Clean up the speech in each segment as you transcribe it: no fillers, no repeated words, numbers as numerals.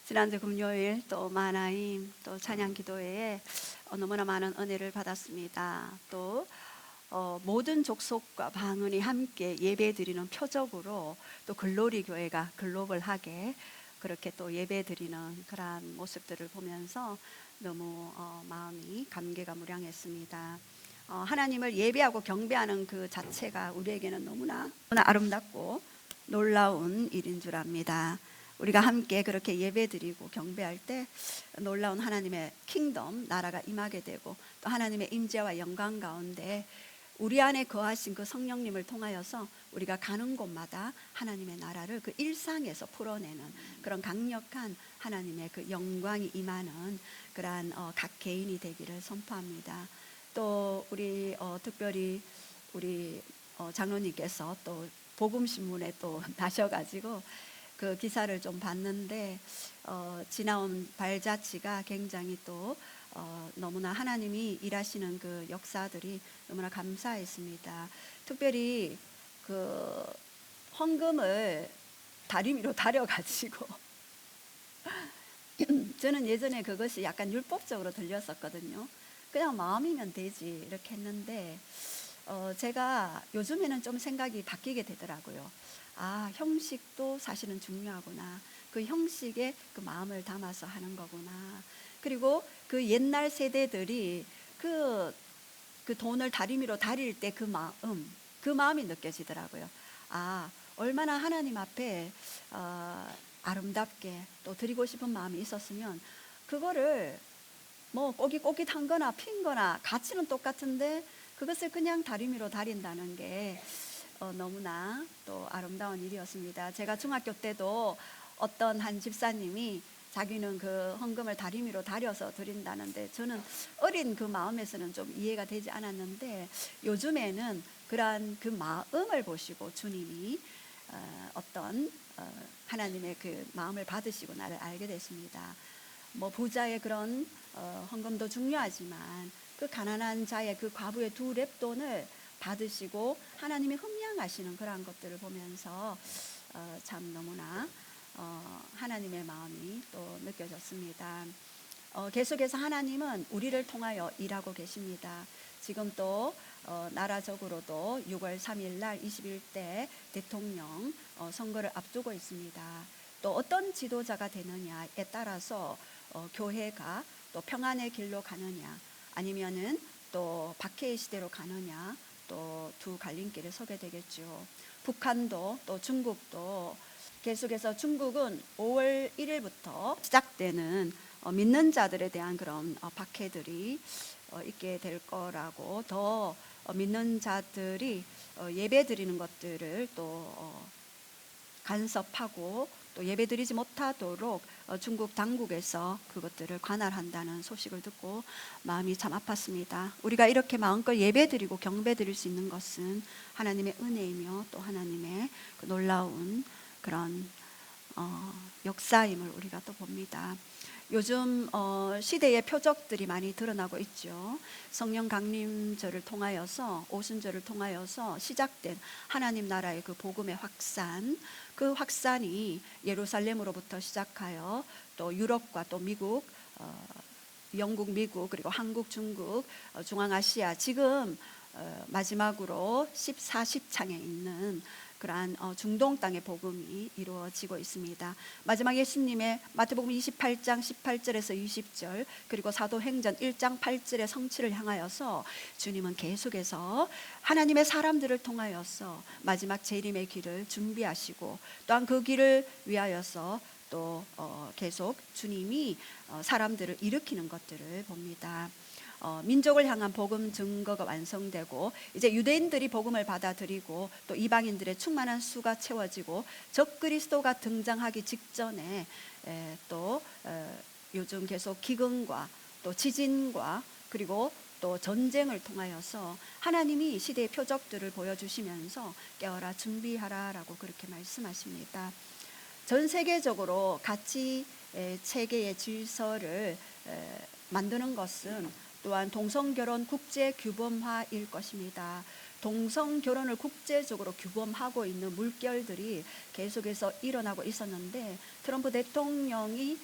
지난주 금요일 또 만화임 또 찬양 기도회에 너무나 많은 은혜를 받았습니다. 또 모든 족속과 방언이 함께 예배드리는 표적으로 또 글로리 교회가 글로벌하게 그렇게 또 예배드리는 그러한 모습들을 보면서 너무 마음이 감개가 무량했습니다. 하나님을 예배하고 경배하는 그 자체가 우리에게는 너무나 아름답고 놀라운 일인 줄 압니다. 우리가 함께 그렇게 예배드리고 경배할 때 놀라운 하나님의 킹덤 나라가 임하게 되고 또 하나님의 임재와 영광 가운데 우리 안에 거하신 그 성령님을 통하여서 우리가 가는 곳마다 하나님의 나라를 그 일상에서 풀어내는 그런 강력한 하나님의 그 영광이 임하는 그러한 각 개인이 되기를 선포합니다. 또 우리 특별히 우리 장로님께서 또 복음신문에 또 나셔가지고 그 기사를 좀 봤는데 지나온 발자취가 굉장히 또 너무나 하나님이 일하시는 그 역사들이 너무나 감사했습니다. 특별히 그 헌금을 다리미로 다려가지고 저는 예전에 그것이 약간 율법적으로 들렸었거든요. 그냥 마음이면 되지 이렇게 했는데 제가 요즘에는 좀 생각이 바뀌게 되더라고요. 아, 형식도 사실은 중요하구나. 그 형식에 그 마음을 담아서 하는 거구나. 그리고 그 옛날 세대들이 그 돈을 다리미로 다릴 때 그 마음이 느껴지더라고요. 아, 얼마나 하나님 앞에 아름답게 또 드리고 싶은 마음이 있었으면 그거를 뭐 꼬깃꼬깃한 거나 핀 거나 가치는 똑같은데 그것을 그냥 다리미로 다린다는 게 너무나 또 아름다운 일이었습니다. 제가 중학교 때도 어떤 한 집사님이 자기는 그 헌금을 다리미로 다려서 드린다는데 저는 어린 그 마음에서는 좀 이해가 되지 않았는데 요즘에는 그러한 그 마음을 보시고 주님이 어떤 하나님의 그 마음을 받으시고 나를 알게 됐습니다. 뭐 부자의 그런 헌금도 중요하지만 그 가난한 자의 그 과부의 두 렙돈을 받으시고 하나님이 흠양하시는 그러한 것들을 보면서 참 너무나 하나님의 마음이 또 느껴졌습니다. 계속해서 하나님은 우리를 통하여 일하고 계십니다. 지금 또 나라적으로도 6월 3일 날 21대 대통령 선거를 앞두고 있습니다. 또 어떤 지도자가 되느냐에 따라서 교회가 또 평안의 길로 가느냐 아니면은 또 박해의 시대로 가느냐 또 두 갈림길에 서게 되겠죠. 북한도 또 중국도 계속해서 중국은 5월 1일부터 시작되는 믿는 자들에 대한 그런 박해들이 있게 될 거라고 더 믿는 자들이 예배 드리는 것들을 또 간섭하고 또 예배드리지 못하도록 중국 당국에서 그것들을 관할한다는 소식을 듣고 마음이 참 아팠습니다. 우리가 이렇게 마음껏 예배드리고 경배드릴 수 있는 것은 하나님의 은혜이며 또 하나님의 그 놀라운 그런 역사임을 우리가 또 봅니다. 요즘 시대의 표적들이 많이 드러나고 있죠. 성령 강림절을 통하여서 오순절을 통하여서 시작된 하나님 나라의 그 복음의 확산, 그 확산이 예루살렘으로부터 시작하여 또 유럽과 또 미국, 영국, 미국 그리고 한국, 중국, 중앙아시아 지금 마지막으로 14식창에 있는 그러한 중동 땅의 복음이 이루어지고 있습니다. 마지막 예수님의 마태복음 28장 18절에서 20절 그리고 사도행전 1장 8절의 성취를 향하여서 주님은 계속해서 하나님의 사람들을 통하여서 마지막 재림의 길을 준비하시고 또한 그 길을 위하여서 또 계속 주님이 사람들을 일으키는 것들을 봅니다. 민족을 향한 복음 증거가 완성되고 이제 유대인들이 복음을 받아들이고 또 이방인들의 충만한 수가 채워지고 적그리스도가 등장하기 직전에 또 요즘 계속 기근과 또 지진과 그리고 또 전쟁을 통하여서 하나님이 시대의 표적들을 보여주시면서 깨어라 준비하라라고 그렇게 말씀하십니다. 전 세계적으로 가치 체계의 질서를 만드는 것은 또한 동성결혼 국제 규범화일 것입니다. 동성 결혼을 국제적으로 규범하고 있는 물결들이 계속해서 일어나고 있었는데, 트럼프 대통령이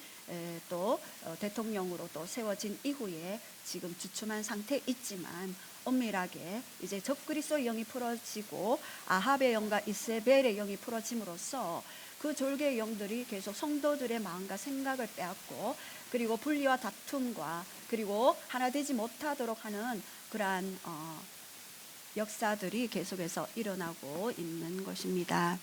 또 대통령으로 또 세워진 이후에 지금 주춤한 상태에 있지만, 엄밀하게 이제 적그리스도의 영이 풀어지고 아합의 영과 이세벨의 영이 풀어짐으로써 그 졸개의 영들이 계속 성도들의 마음과 생각을 빼앗고, 그리고 분리와 다툼과 그리고 하나 되지 못하도록 하는 그러한 역사들이 계속해서 일어나고 있는 것입니다.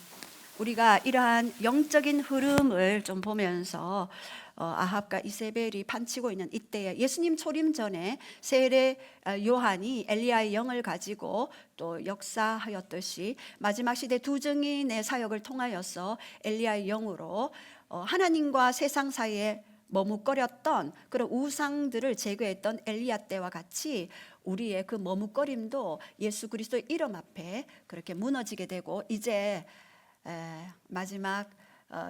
우리가 이러한 영적인 흐름을 좀 보면서 아합과 이세벨이 판치고 있는 이때에 예수님 초림 전에 세례 요한이 엘리야의 영을 가지고 또 역사하였듯이 마지막 시대 두 증인의 사역을 통하여서 엘리야의 영으로 하나님과 세상 사이에 머뭇거렸던 그런 우상들을 제거했던 엘리야 때와 같이 우리의 그 머뭇거림도 예수 그리스도의 이름 앞에 그렇게 무너지게 되고, 이제 마지막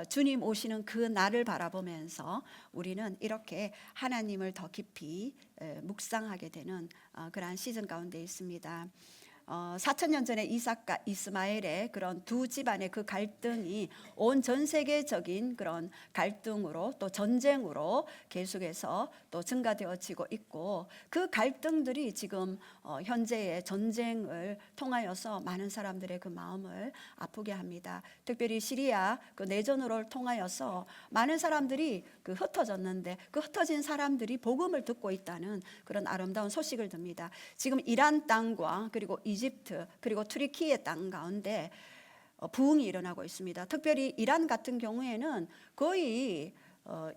주님 오시는 그 날을 바라보면서 우리는 이렇게 하나님을 더 깊이 묵상하게 되는 그러한 시즌 가운데 있습니다. 4,000년 전에 이삭과 이스마엘의 그런 두 집안의 그 갈등이 온 전 세계적인 그런 갈등으로 또 전쟁으로 계속해서 또 증가되어지고 있고, 그 갈등들이 지금 현재의 전쟁을 통하여서 많은 사람들의 그 마음을 아프게 합니다. 특별히 시리아 그 내전으로 통하여서 많은 사람들이 그 흩어졌는데, 그 흩어진 사람들이 복음을 듣고 있다는 그런 아름다운 소식을 듭니다. 지금 이란 땅과 그리고 이집트 그리고 투르키의 땅 가운데 부흥이 일어나고 있습니다. 특별히 이란 같은 경우에는 거의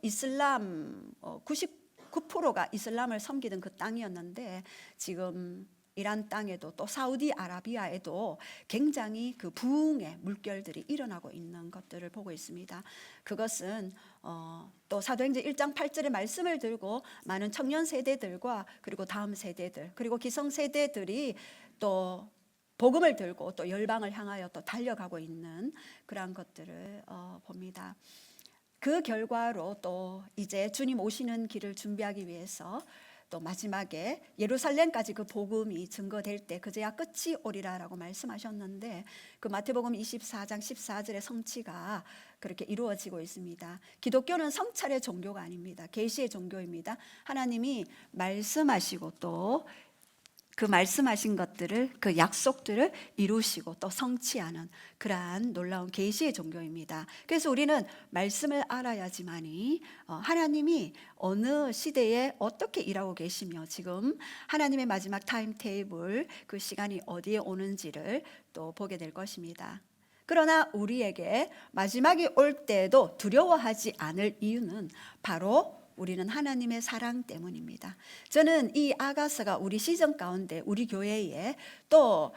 이슬람 99%가 이슬람을 섬기던 그 땅이었는데, 지금 이란 땅에도 또 사우디아라비아에도 굉장히 그 부흥의 물결들이 일어나고 있는 것들을 보고 있습니다. 그것은 또 사도행전 1장 8절의 말씀을 들고 많은 청년 세대들과 그리고 다음 세대들 그리고 기성 세대들이 또 복음을 들고 또 열방을 향하여 또 달려가고 있는 그러한 것들을 봅니다. 그 결과로 또 이제 주님 오시는 길을 준비하기 위해서 또 마지막에 예루살렘까지 그 복음이 증거될 때 그제야 끝이 오리라라고 말씀하셨는데, 그 마태복음 24장 14절의 성취가 그렇게 이루어지고 있습니다. 기독교는 성찰의 종교가 아닙니다. 계시의 종교입니다. 하나님이 말씀하시고 또 그 말씀하신 것들을, 그 약속들을 이루시고 또 성취하는 그러한 놀라운 계시의 종교입니다. 그래서 우리는 말씀을 알아야지만이 하나님이 어느 시대에 어떻게 일하고 계시며 지금 하나님의 마지막 타임테이블, 그 시간이 어디에 오는지를 또 보게 될 것입니다. 그러나 우리에게 마지막이 올 때도 두려워하지 않을 이유는 바로 우리는 하나님의 사랑 때문입니다. 저는 이 아가서가 우리 시즌 가운데 우리 교회에 또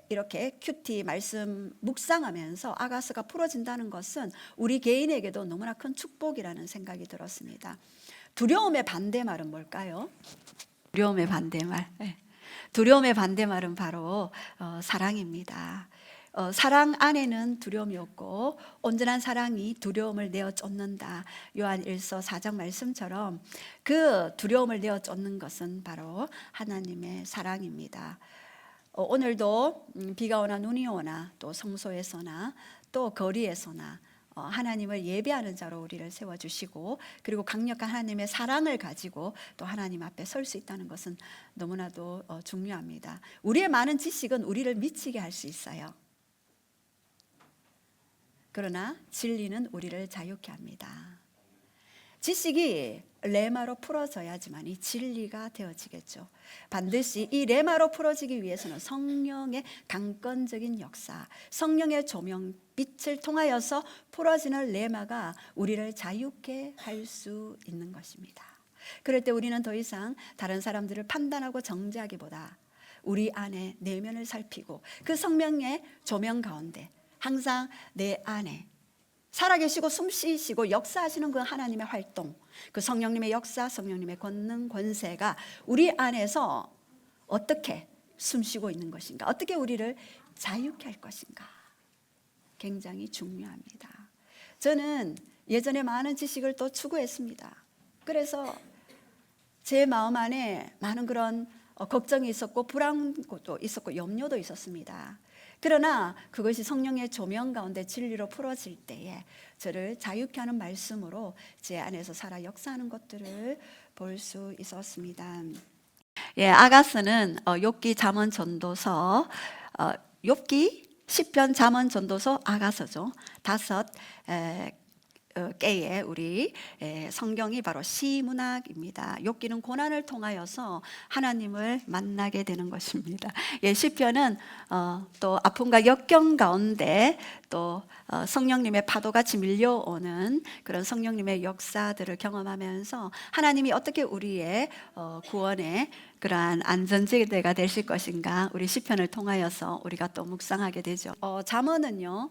이렇게 큐티 말씀 묵상하면서 아가서가 풀어진다는 것은 우리 개인에게도 너무나 큰 축복이라는 생각이 들었습니다. 두려움의 반대말은 뭘까요? 두려움의 반대말. 두려움의 반대말은 바로 사랑입니다. 사랑 안에는 두려움이 없고 온전한 사랑이 두려움을 내어 쫓는다. 요한 1서 4장 말씀처럼 그 두려움을 내어 쫓는 것은 바로 하나님의 사랑입니다. 오늘도 비가 오나 눈이 오나 또 성소에서나 또 거리에서나 하나님을 예배하는 자로 우리를 세워주시고, 그리고 강력한 하나님의 사랑을 가지고 또 하나님 앞에 설 수 있다는 것은 너무나도 중요합니다. 우리의 많은 지식은 우리를 미치게 할 수 있어요. 그러나 진리는 우리를 자유케 합니다. 지식이 레마로 풀어져야지만 이 진리가 되어지겠죠. 반드시 이 레마로 풀어지기 위해서는 성령의 강건적인 역사, 성령의 조명, 빛을 통하여서 풀어지는 레마가 우리를 자유케 할 수 있는 것입니다. 그럴 때 우리는 더 이상 다른 사람들을 판단하고 정죄하기보다 우리 안에 내면을 살피고 그 성령의 조명 가운데 항상 내 안에 살아계시고 숨쉬시고 역사하시는 그 하나님의 활동, 그 성령님의 역사, 성령님의 권능, 권세가 우리 안에서 어떻게 숨쉬고 있는 것인가, 어떻게 우리를 자유케 할 것인가, 굉장히 중요합니다. 저는 예전에 많은 지식을 또 추구했습니다. 그래서 제 마음 안에 많은 그런 걱정이 있었고 불안도 있었고 염려도 있었습니다. 그러나 그것이 성령의 조명 가운데 진리로 풀어질 때에 저를 자유케 하는 말씀으로 제 안에서 살아 역사하는 것들을 볼 수 있었습니다. 예, 아가스는 욥기, 잠언, 전도서, 욥기, 시편, 잠언, 전도서, 아가서죠. 5 개의 우리 성경이 바로 시문학입니다. 욥기는 고난을 통하여서 하나님을 만나게 되는 것입니다. 예, 시편은 또 아픔과 역경 가운데 또 성령님의 파도같이 밀려오는 그런 성령님의 역사들을 경험하면서 하나님이 어떻게 우리의 구원의 그러한 안전지대가 되실 것인가, 우리 시편을 통하여서 우리가 또 묵상하게 되죠. 잠언은요,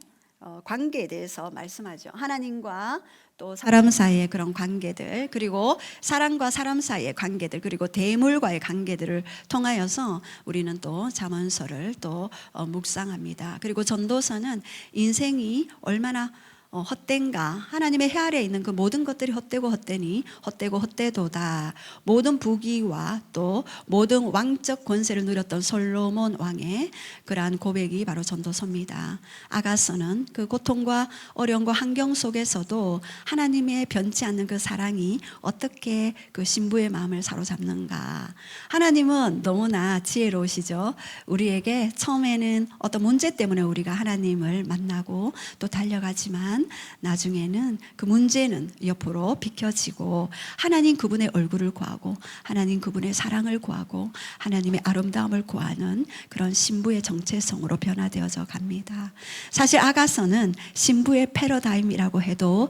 관계에 대해서 말씀하죠. 하나님과 또 사람 사이의 그런 관계들, 그리고 사람과 사람 사이의 관계들, 그리고 대물과의 관계들을 통하여서 우리는 또 잠언서를 또 묵상합니다. 그리고 전도서는 인생이 얼마나 헛된가, 하나님의 해 아래에 있는 그 모든 것들이 헛되고 헛되니 헛되고 헛되도다. 모든 부귀와 또 모든 왕적 권세를 누렸던 솔로몬 왕의 그러한 고백이 바로 전도서입니다. 아가서는 그 고통과 어려움과 환경 속에서도 하나님의 변치 않는 그 사랑이 어떻게 그 신부의 마음을 사로잡는가. 하나님은 너무나 지혜로우시죠. 우리에게 처음에는 어떤 문제 때문에 우리가 하나님을 만나고 또 달려가지만 나중에는 그 문제는 옆으로 비켜지고 하나님 그분의 얼굴을 구하고 하나님 그분의 사랑을 구하고 하나님의 아름다움을 구하는 그런 신부의 정체성으로 변화되어져 갑니다. 사실 아가서는 신부의 패러다임이라고 해도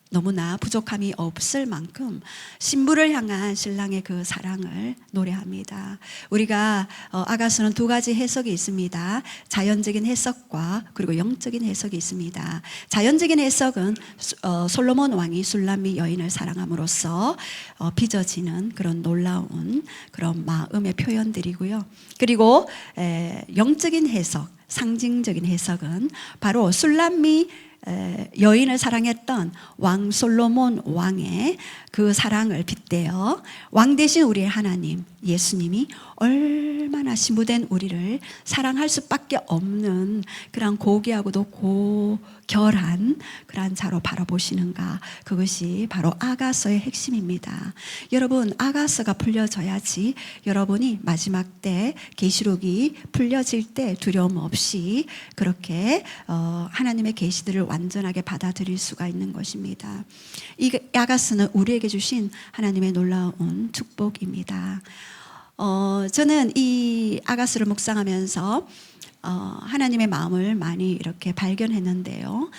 너무나 부족함이 없을 만큼 신부를 향한 신랑의 그 사랑을 노래합니다. 우리가 아가서는 2가지 해석이 있습니다. 자연적인 해석과 그리고 영적인 해석이 있습니다. 자연적인 해석은 솔로몬 왕이 술람미 여인을 사랑함으로써 빚어지는 그런 놀라운 그런 마음의 표현들이고요. 그리고 영적인 해석, 상징적인 해석은 바로 술람미 여인을 사랑했던 왕 솔로몬 왕의 그 사랑을 빗대어 왕 대신 우리의 하나님 예수님이 얼마나 신부된 우리를 사랑할 수밖에 없는 그런 고귀하고도 고결한 그런 자로 바라보시는가, 그것이 바로 아가서의 핵심입니다. 여러분, 아가서가 풀려져야지 여러분이 마지막 때 계시록이 풀려질 때 두려움 없이 그렇게 하나님의 계시들을 완전하게 받아들일 수가 있는 것입니다. 이 아가서는 우리에게 주신 하나님의 놀라운 축복입니다. 저는 이 아가서를 묵상하면서 하나님의 마음을 많이 이렇게 발견했는데요.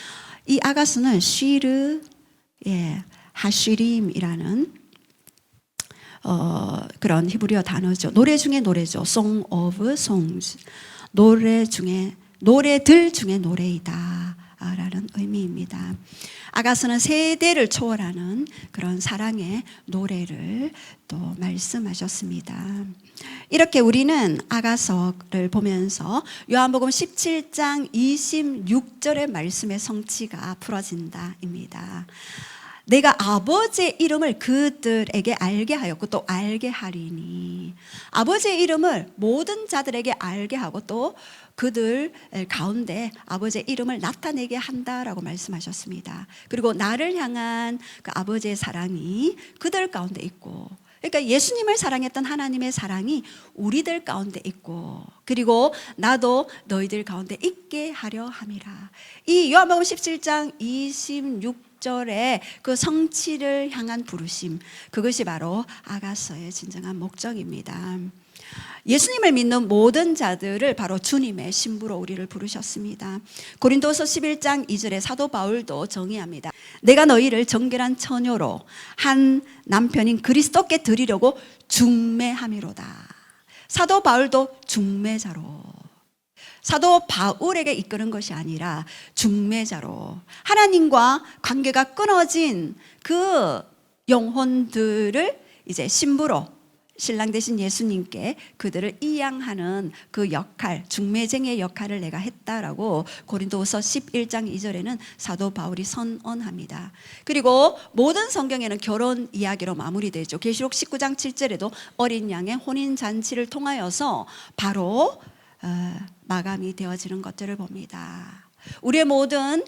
이 아가서는 쉬르, 하쉬림이라는 그런 히브리어 단어죠. 노래 중에 노래죠. Song of Songs. 노래들 중에 노래이다 라는 의미입니다. 아가서는 세대를 초월하는 그런 사랑의 노래를 또 말씀하셨습니다. 이렇게 우리는 아가서를 보면서 요한복음 17장 26절의 말씀의 성취가 풀어진다입니다. 내가 아버지의 이름을 그들에게 알게 하였고 또 알게 하리니, 아버지의 이름을 모든 자들에게 알게 하고 또 그들 가운데 아버지의 이름을 나타내게 한다라고 말씀하셨습니다. 그리고 나를 향한 그 아버지의 사랑이 그들 가운데 있고, 그러니까 예수님을 사랑했던 하나님의 사랑이 우리들 가운데 있고, 그리고 나도 너희들 가운데 있게 하려 함이라. 이 요한복음 17장 26절의 그 성취를 향한 부르심, 그것이 바로 아가서의 진정한 목적입니다. 예수님을 믿는 모든 자들을 바로 주님의 신부로 우리를 부르셨습니다. 고린도서 11장 2절에 사도 바울도 정의합니다. 내가 너희를 정결한 처녀로 한 남편인 그리스도께 드리려고 중매함이로다. 사도 바울도 중매자로, 사도 바울에게 이끄는 것이 아니라 중매자로 하나님과 관계가 끊어진 그 영혼들을 이제 신부로 신랑 되신 예수님께 그들을 이양하는 그 역할, 중매쟁이의 역할을 내가 했다라고 고린도후서 11장 2절에는 사도 바울이 선언합니다. 그리고 모든 성경에는 결혼 이야기로 마무리되죠. 계시록 19장 7절에도 어린 양의 혼인 잔치를 통하여서 바로 마감이 되어지는 것들을 봅니다. 우리의 모든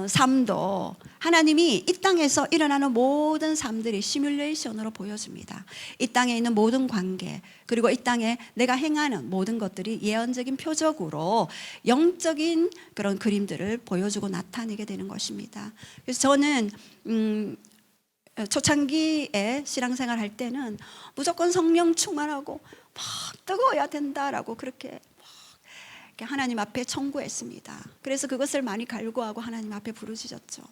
삶도 하나님이 이 땅에서 일어나는 모든 삶들이 시뮬레이션으로 보여줍니다. 이 땅에 있는 모든 관계, 그리고 이 땅에 내가 행하는 모든 것들이 예언적인 표적으로 영적인 그런 그림들을 보여주고 나타내게 되는 것입니다. 그래서 저는 초창기에 신앙생활 할 때는 무조건 성령 충만하고 막 뜨거워야 된다라고 그렇게 하나님 앞에 청구했습니다. 그래서 그것을 많이 갈구하고 하나님 앞에 부르짖었죠.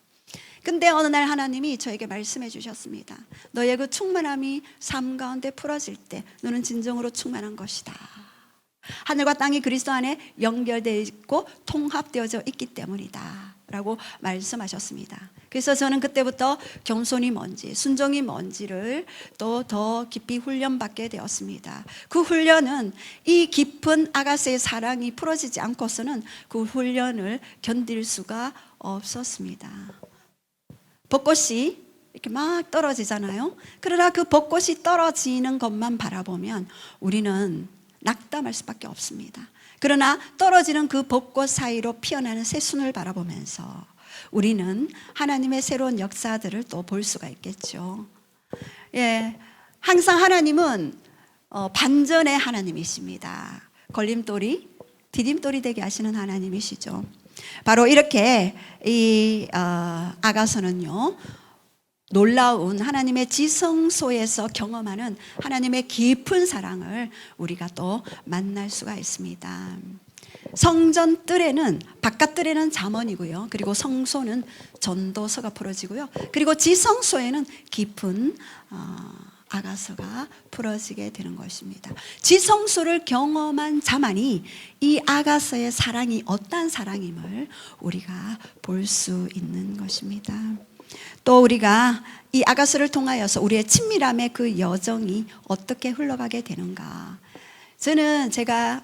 근데 어느 날 하나님이 저에게 말씀해 주셨습니다. 너의 그 충만함이 삶 가운데 풀어질 때 너는 진정으로 충만한 것이다. 하늘과 땅이 그리스도 안에 연결되어 있고 통합되어져 있기 때문이다 라고 말씀하셨습니다. 그래서 저는 그때부터 겸손이 뭔지, 순종이 뭔지를 또 더 깊이 훈련받게 되었습니다. 그 훈련은 이 깊은 아가스의 사랑이 풀어지지 않고서는 그 훈련을 견딜 수가 없었습니다. 벚꽃이 이렇게 막 떨어지잖아요. 그러나 그 벚꽃이 떨어지는 것만 바라보면 우리는 낙담할 수밖에 없습니다. 그러나 떨어지는 그 벚꽃 사이로 피어나는 새순을 바라보면서 우리는 하나님의 새로운 역사들을 또 볼 수가 있겠죠. 예, 항상 하나님은 반전의 하나님이십니다. 걸림돌이 디딤돌이 되게 하시는 하나님이시죠. 바로 이렇게 이 아가서는요, 놀라운 하나님의 지성소에서 경험하는 하나님의 깊은 사랑을 우리가 또 만날 수가 있습니다. 성전 뜰에는, 바깥 뜰에는 잠언이고요, 그리고 성소는 전도서가 풀어지고요, 그리고 지성소에는 깊은 아가서가 풀어지게 되는 것입니다. 지성소를 경험한 자만이 이 아가서의 사랑이 어떠한 사랑임을 우리가 볼 수 있는 것입니다. 또 우리가 이 아가서를 통하여서 우리의 친밀함의 그 여정이 어떻게 흘러가게 되는가. 저는 제가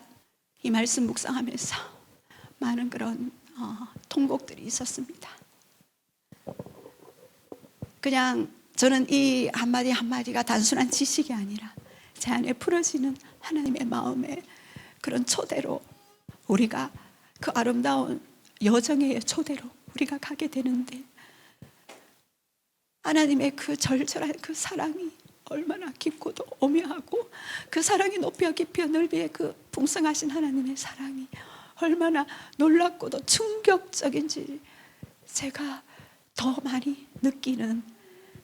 이 말씀 묵상하면서 많은 그런 통곡들이 있었습니다. 그냥 저는 이 한마디 한마디가 단순한 지식이 아니라 제 안에 풀어지는 하나님의 마음의 그런 초대로 우리가 그 아름다운 여정의 초대로 우리가 가게 되는데, 하나님의 그 절절한 그 사랑이 얼마나 깊고도 오묘하고, 그 사랑이 높이와 깊이와 넓이의 그 풍성하신 하나님의 사랑이 얼마나 놀랍고도 충격적인지 제가 더 많이 느끼는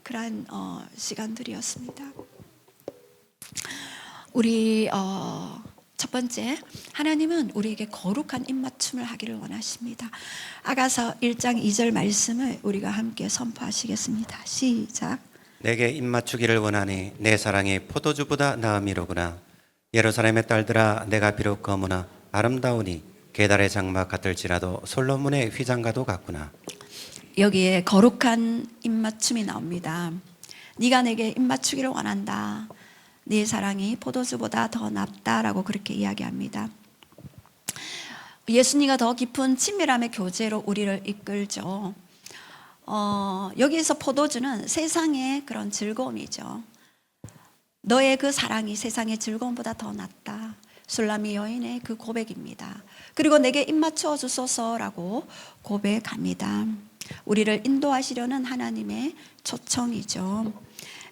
그러한 시간들이었습니다. 우리 첫 번째, 하나님은 우리에게 거룩한 입맞춤을 하기를 원하십니다. 아가서 1장 2절 말씀을 우리가 함께 선포하시겠습니다. 시작. 내게 입맞추기를 원하니 내 사랑이 포도주보다 나음이로구나. 예루살렘의 딸들아, 내가 비록 거무나 아름다우니 게달의 장막 같을지라도 솔로몬의 휘장과도 같구나. 여기에 거룩한 입맞춤이 나옵니다. 네가 내게 입맞추기를 원한다. 네 사랑이 포도주보다 더 낫다라고 그렇게 이야기합니다. 예수님과 더 깊은 친밀함의 교제로 우리를 이끌죠. 여기에서 포도주는 세상의 그런 즐거움이죠. 너의 그 사랑이 세상의 즐거움보다 더 낫다. 술라미 여인의 그 고백입니다. 그리고 내게 입맞춰 주소서라고 고백합니다. 우리를 인도하시려는 하나님의 초청이죠.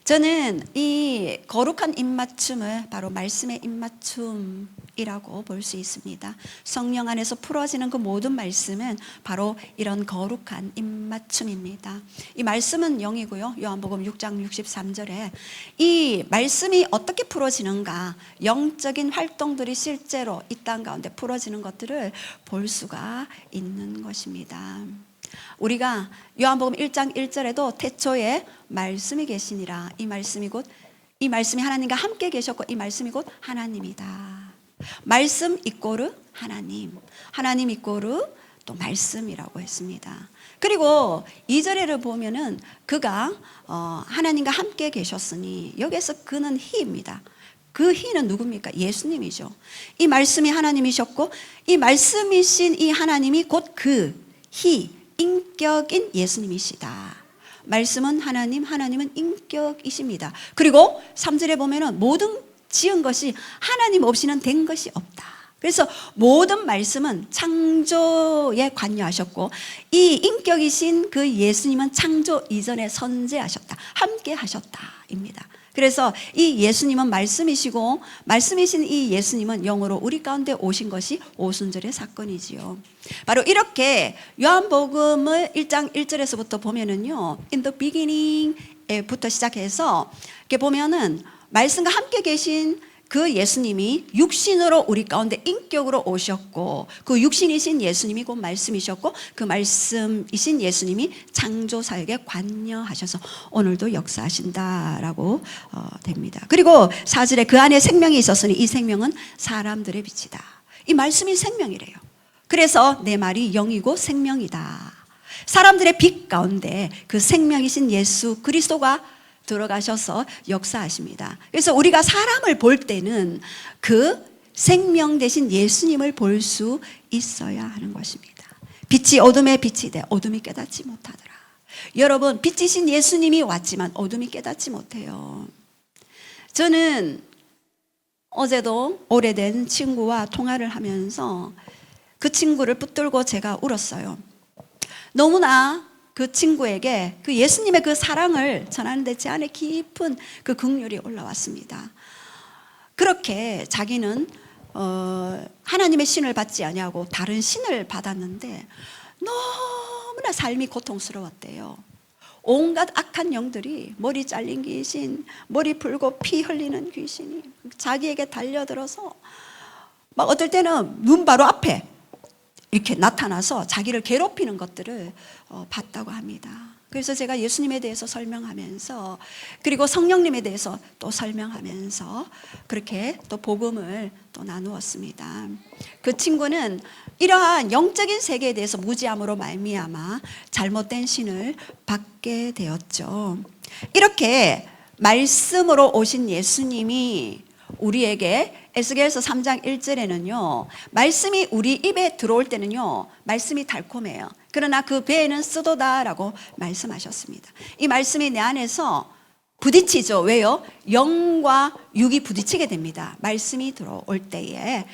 저는 이 거룩한 입맞춤을 바로 말씀의 입맞춤이라고 볼 수 있습니다. 성령 안에서 풀어지는 그 모든 말씀은 바로 이런 거룩한 입맞춤입니다. 이 말씀은 영이고요, 요한복음 6장 63절에 이 말씀이 어떻게 풀어지는가, 영적인 활동들이 실제로 이 땅 가운데 풀어지는 것들을 볼 수가 있는 것입니다. 우리가 요한복음 1장 1절에도 태초에 말씀이 계시니라, 이 말씀이 하나님과 함께 계셨고 이 말씀이 곧 하나님이다. 말씀 이꼬르 하나님, 하나님 이꼬르 또 말씀이라고 했습니다. 그리고 2절에를 보면은 그가 하나님과 함께 계셨으니, 여기에서 그는 히입니다. 그 He는 누굽니까? 예수님이죠. 이 말씀이 하나님이셨고 이 말씀이신 이 하나님이 곧 그 He, 인격인 예수님이시다. 말씀은 하나님, 하나님은 인격이십니다. 그리고 3절에 보면은 모든 지은 것이 하나님 없이는 된 것이 없다. 그래서 모든 말씀은 창조에 관여하셨고 이 인격이신 그 예수님은 창조 이전에 선재하셨다. 함께 하셨다입니다. 그래서 이 예수님은 말씀이시고 말씀이신 이 예수님은 영으로 우리 가운데 오신 것이 오순절의 사건이지요. 바로 이렇게 요한복음을 1장 1절에서부터 보면은요, in the beginning부터 시작해서 이렇게 보면은 말씀과 함께 계신 그 예수님이 육신으로 우리 가운데 인격으로 오셨고 그 육신이신 예수님이 곧 말씀이셨고 그 말씀이신 예수님이 창조 사역에 관여하셔서 오늘도 역사하신다라고 됩니다. 그리고 4절에 그 안에 생명이 있었으니 이 생명은 사람들의 빛이다. 이 말씀이 생명이래요. 그래서 내 말이 영이고 생명이다. 사람들의 빛 가운데 그 생명이신 예수 그리스도가 들어가셔서 역사하십니다. 그래서 우리가 사람을 볼 때는 그 생명 대신 예수님을 볼 수 있어야 하는 것입니다. 빛이 어둠에 빛이 돼 어둠이 깨닫지 못하더라. 여러분, 빛이신 예수님이 왔지만 어둠이 깨닫지 못해요. 저는 어제도 오래된 친구와 통화를 하면서 그 친구를 붙들고 제가 울었어요. 너무나 그 친구에게 그 예수님의 그 사랑을 전하는데 제 안에 깊은 그 긍휼이 올라왔습니다. 그렇게 자기는 하나님의 신을 받지 아니하고 다른 신을 받았는데 너무나 삶이 고통스러웠대요. 온갖 악한 영들이 머리 잘린 귀신, 머리 풀고 피 흘리는 귀신이 자기에게 달려들어서 막 어떨 때는 눈 바로 앞에 이렇게 나타나서 자기를 괴롭히는 것들을 봤다고 합니다. 그래서 제가 예수님에 대해서 설명하면서 그리고 성령님에 대해서 또 설명하면서 그렇게 또 복음을 또 나누었습니다. 그 친구는 이러한 영적인 세계에 대해서 무지함으로 말미암아 잘못된 신을 받게 되었죠. 이렇게 말씀으로 오신 예수님이 우리에게 에스겔서 3장 1절에는요 말씀이 우리 입에 들어올 때는요 말씀이 달콤해요. 그러나 그 배에는 쓰도다라고 말씀하셨습니다. 이 말씀이 내 안에서 부딪히죠. 왜요? 영과 육이 부딪히게 됩니다. 말씀이 들어올 때에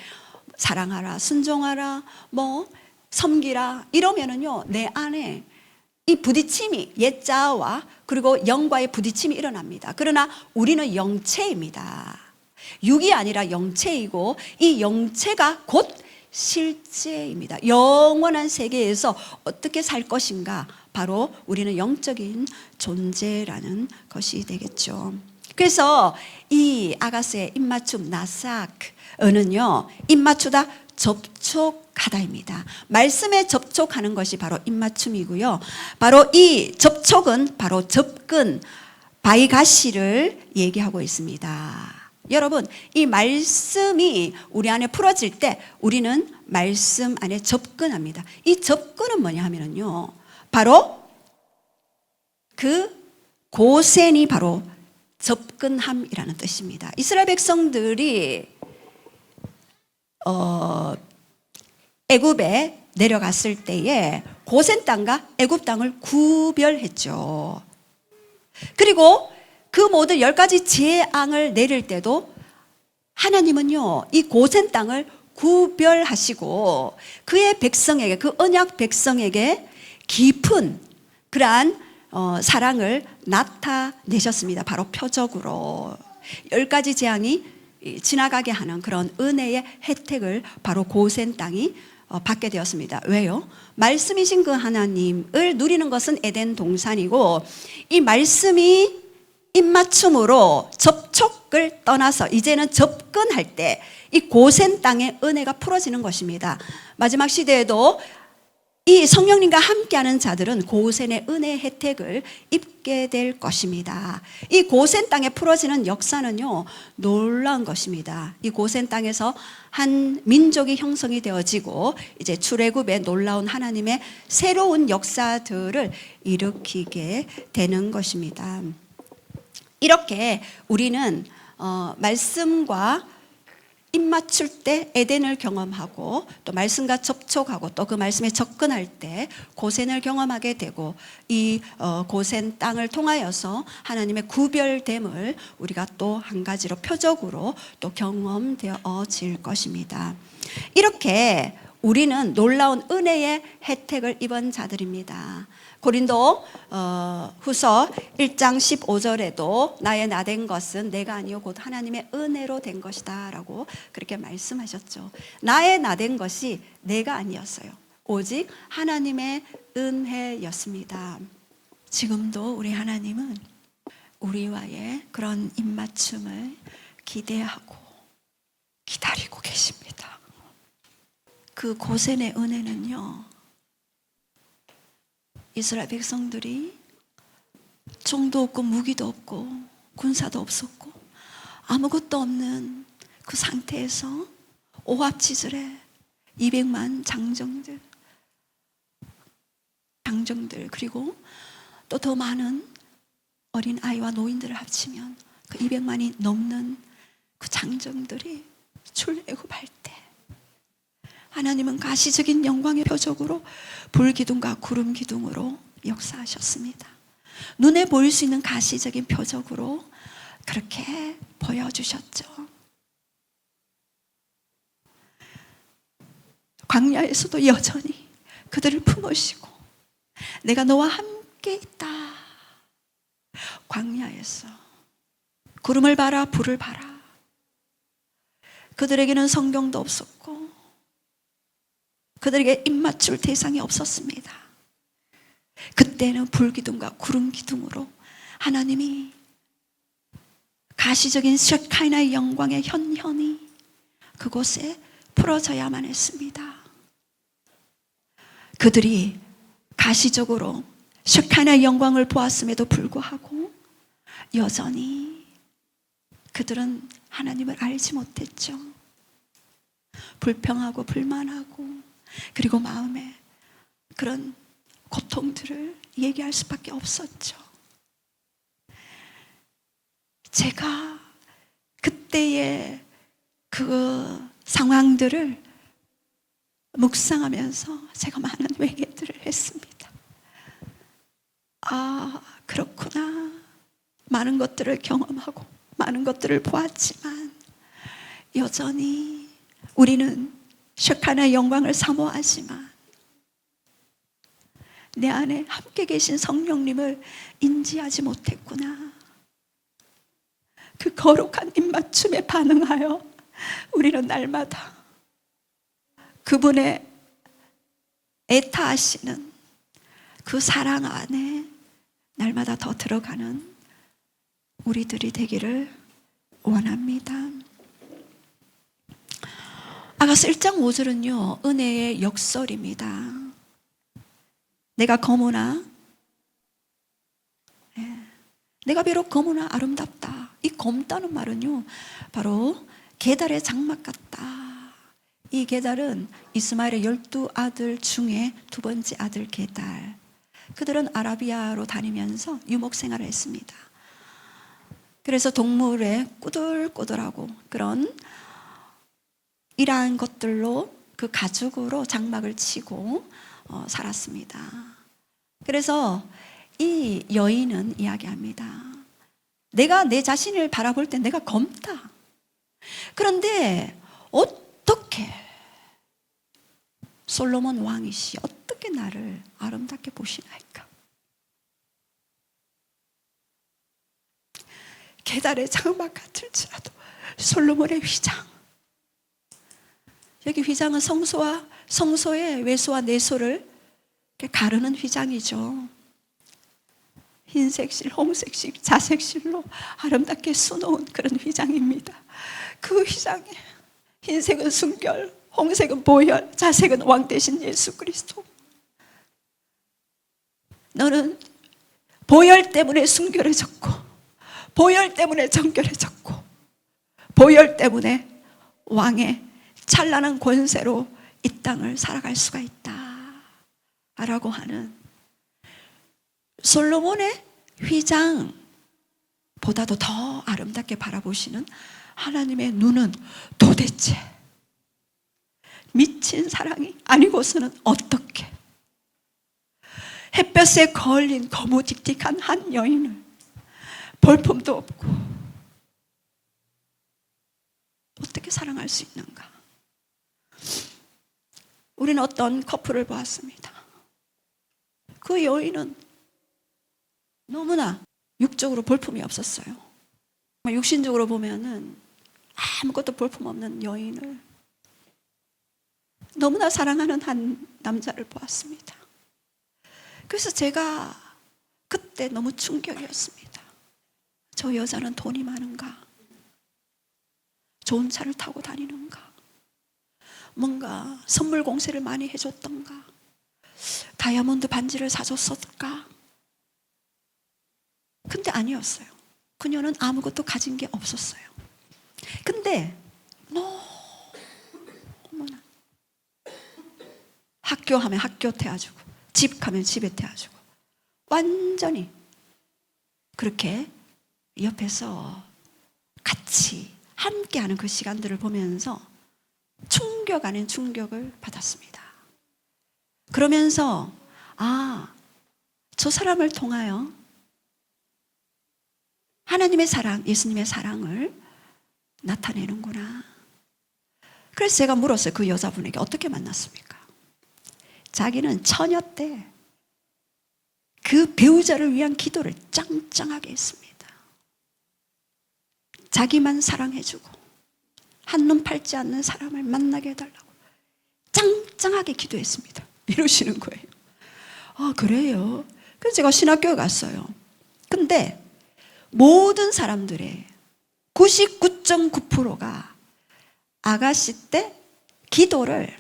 사랑하라, 순종하라, 섬기라 이러면은요 내 안에 이 부딪힘이 옛자와 그리고 영과의 부딪힘이 일어납니다. 그러나 우리는 영체입니다. 육이 아니라 영체이고 이 영체가 곧 실제입니다. 영원한 세계에서 어떻게 살 것인가 바로 우리는 영적인 존재라는 것이 되겠죠. 그래서 이 아가스의 입맞춤 나삭은요 입맞추다 접촉하다입니다. 말씀에 접촉하는 것이 바로 입맞춤이고요. 바로 이 접촉은 바로 접근 바이가시를 얘기하고 있습니다. 여러분, 이 말씀이 우리 안에 풀어질 때 우리는 말씀 안에 접근합니다. 이 접근은 뭐냐 하면요 바로 그 고센이 바로 접근함이라는 뜻입니다. 이스라엘 백성들이 애굽에 내려갔을 때에 고센 땅과 애굽 땅을 구별했죠. 그리고 그 모든 10가지 재앙을 내릴 때도 하나님은요 이 고센 땅을 구별하시고 그의 백성에게 그 언약 백성에게 깊은 그러한 사랑을 나타내셨습니다. 바로 표적으로 10가지 재앙이 지나가게 하는 그런 은혜의 혜택을 바로 고센 땅이 받게 되었습니다. 왜요? 말씀이신 그 하나님을 누리는 것은 에덴 동산이고 이 말씀이 입맞춤으로 접촉을 떠나서 이제는 접근할 때 이 고센 땅의 은혜가 풀어지는 것입니다. 마지막 시대에도 이 성령님과 함께하는 자들은 고센의 은혜 혜택을 입게 될 것입니다. 이 고센 땅에 풀어지는 역사는요 놀라운 것입니다. 이 고센 땅에서 한 민족이 형성이 되어지고 이제 출애굽의 놀라운 하나님의 새로운 역사들을 일으키게 되는 것입니다. 이렇게 우리는 말씀과 입맞출 때 에덴을 경험하고 또 말씀과 접촉하고 또 그 말씀에 접근할 때 고센을 경험하게 되고 이 고센 땅을 통하여서 하나님의 구별됨을 우리가 또 한 가지로 표적으로 또 경험되어질 것입니다. 이렇게 우리는 놀라운 은혜의 혜택을 입은 자들입니다. 고린도 후서 1장 15절에도 나의 나된 것은 내가 아니요 곧 하나님의 은혜로 된 것이다 라고 그렇게 말씀하셨죠. 나의 나된 것이 내가 아니었어요. 오직 하나님의 은혜였습니다. 지금도 우리 하나님은 우리와의 그런 입맞춤을 기대하고 기다리고 계십니다. 그 고센의 은혜는요, 이스라엘 백성들이 총도 없고 무기도 없고 군사도 없었고 아무것도 없는 그 상태에서 오합지졸에 200만 장정들 그리고 또 더 많은 어린 아이와 노인들을 합치면 그 200만이 넘는 그 장정들이 출애굽할 때 하나님은 가시적인 영광의 표적으로 불기둥과 구름 기둥으로 역사하셨습니다. 눈에 보일 수 있는 가시적인 표적으로 그렇게 보여주셨죠. 광야에서도 여전히 그들을 품으시고 내가 너와 함께 있다. 광야에서 구름을 봐라 불을 봐라. 그들에게는 성경도 없었고 그들에게 입맞출 대상이 없었습니다. 그때는 불기둥과 구름 기둥으로 하나님이 가시적인 셰카이나의 영광의 현현이 그곳에 풀어져야만 했습니다. 그들이 가시적으로 셰카이나의 영광을 보았음에도 불구하고 여전히 그들은 하나님을 알지 못했죠. 불평하고 불만하고 그리고 마음에 그런 고통들을 얘기할 수밖에 없었죠. 제가 그때의 그 상황들을 묵상하면서 제가 많은 회개들을 했습니다. 아, 그렇구나. 많은 것들을 경험하고 많은 것들을 보았지만 여전히 우리는 셰카나의 영광을 사모하지만 내 안에 함께 계신 성령님을 인지하지 못했구나. 그 거룩한 입맞춤에 반응하여 우리는 날마다 그분의 애타하시는 그 사랑 안에 날마다 더 들어가는 우리들이 되기를 원합니다. 아가서 1장 5절은요 은혜의 역설입니다. 내가 검으나 내가 비록 검으나 아름답다. 이 검다는 말은요 바로 게달의 장막 같다. 이 게달은 이스마엘의 12아들 중에 두 번째 아들 게달. 그들은 아라비아로 다니면서 유목 생활을 했습니다. 그래서 동물의 꾸들꾸들하고 그런 이러한 것들로 그 가죽으로 장막을 치고 살았습니다. 그래서 이 여인은 이야기합니다. 내가 내 자신을 바라볼 때 내가 검다. 그런데 어떻게 솔로몬 왕이시 어떻게 나를 아름답게 보시나이까. 게달의 장막 같을지라도 솔로몬의 휘장. 여기 휘장은 성소의 외소와 내소를 가르는 휘장이죠. 흰색실, 홍색실, 자색실로 아름답게 수놓은 그런 휘장입니다. 그 휘장에 흰색은 순결, 홍색은 보혈, 자색은 왕 대신 예수 그리스도. 너는 보혈 때문에 순결해졌고 보혈 때문에 정결해졌고 보혈 때문에 왕의 찬란한 권세로 이 땅을 살아갈 수가 있다 라고 하는 솔로몬의 휘장 보다도 더 아름답게 바라보시는 하나님의 눈은 도대체 미친 사랑이 아니고서는 어떻게 햇볕에 걸린 거무직직한 한 여인을 볼품도 없고 어떻게 사랑할 수 있는가? 우리는 어떤 커플을 보았습니다. 그 여인은 너무나 육적으로 볼품이 없었어요. 육신적으로 보면은 아무것도 볼품 없는 여인을 너무나 사랑하는 한 남자를 보았습니다. 그래서 제가 그때 너무 충격이었습니다. 저 여자는 돈이 많은가? 좋은 차를 타고 다니는가? 뭔가 선물 공세를 많이 해줬던가? 다이아몬드 반지를 사줬을까? 근데 아니었어요. 그녀는 아무것도 가진 게 없었어요. 근데 너무나 학교 하면 학교 태워주고 집 가면 집에 태워주고 완전히 그렇게 옆에서 같이 함께하는 그 시간들을 보면서 충격 아닌 충격을 받았습니다. 그러면서 저 사람을 통하여 하나님의 사랑, 예수님의 사랑을 나타내는구나. 그래서 제가 물었어요. 그 여자분에게 어떻게 만났습니까? 자기는 처녀 때 그 배우자를 위한 기도를 짱짱하게 했습니다. 자기만 사랑해주고 한눈 팔지 않는 사람을 만나게 해달라고 짱짱하게 기도했습니다. 이러시는 거예요. 그래요? 그래서 제가 신학교에 갔어요. 근데 모든 사람들의 99.9%가 아가씨 때 기도를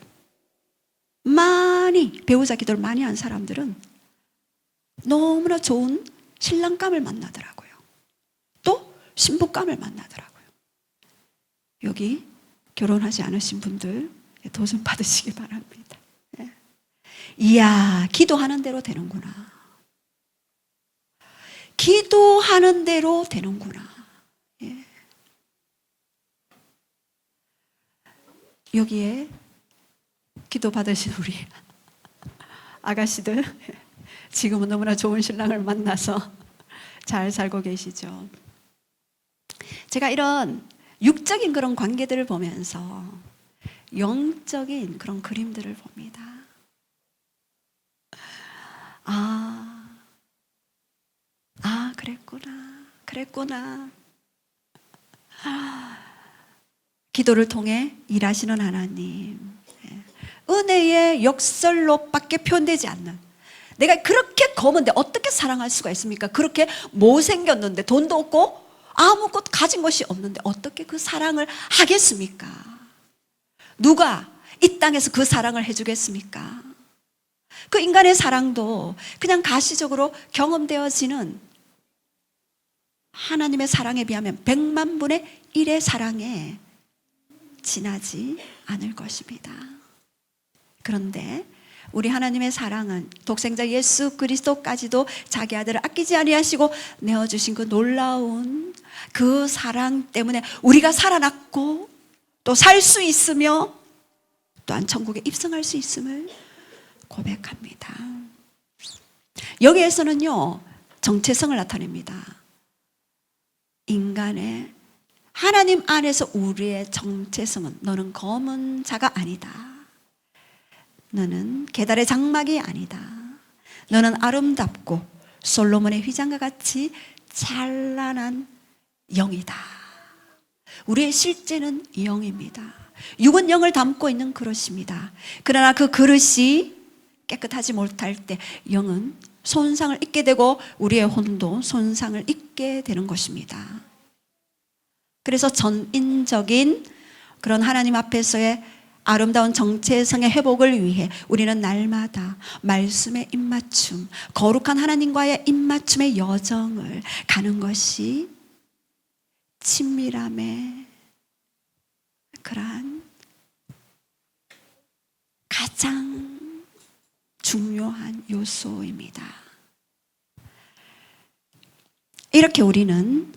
배우자 기도를 많이 한 사람들은 너무나 좋은 신랑감을 만나더라고요. 또 신부감을 만나더라고요. 여기 결혼하지 않으신 분들 도전 받으시기 바랍니다. 이야, 기도하는 대로 되는구나. 기도하는 대로 되는구나. 여기에 기도 받으신 우리 아가씨들 지금은 너무나 좋은 신랑을 만나서 잘 살고 계시죠. 제가 이런 육적인 그런 관계들을 보면서 영적인 그런 그림들을 봅니다. 그랬구나. 기도를 통해 일하시는 하나님, 은혜의 역설로밖에 표현되지 않는, 내가 그렇게 검은데 어떻게 사랑할 수가 있습니까? 그렇게 못생겼는데 돈도 없고 아무것도 가진 것이 없는데 어떻게 그 사랑을 하겠습니까? 누가 이 땅에서 그 사랑을 해주겠습니까? 그 인간의 사랑도 그냥 가시적으로 경험되어지는 하나님의 사랑에 비하면 100만 분의 1의 사랑에 지나지 않을 것입니다. 그런데 우리 하나님의 사랑은 독생자 예수 그리스도까지도 자기 아들을 아끼지 아니하시고 내어주신 그 놀라운 그 사랑 때문에 우리가 살아났고 또 살 수 있으며 또한 천국에 입성할 수 있음을 고백합니다. 여기에서는요, 정체성을 나타냅니다. 인간의 하나님 안에서 우리의 정체성은 너는 검은 자가 아니다. 너는 계달의 장막이 아니다. 너는 아름답고 솔로몬의 휘장과 같이 찬란한 영이다. 우리의 실제는 영입니다. 육은 영을 담고 있는 그릇입니다. 그러나 그 그릇이 깨끗하지 못할 때 영은 손상을 입게 되고 우리의 혼도 손상을 입게 되는 것입니다. 그래서 전인적인 그런 하나님 앞에서의 아름다운 정체성의 회복을 위해 우리는 날마다 말씀의 입맞춤, 거룩한 하나님과의 입맞춤의 여정을 가는 것이 친밀함의 그러한 가장 중요한 요소입니다. 이렇게 우리는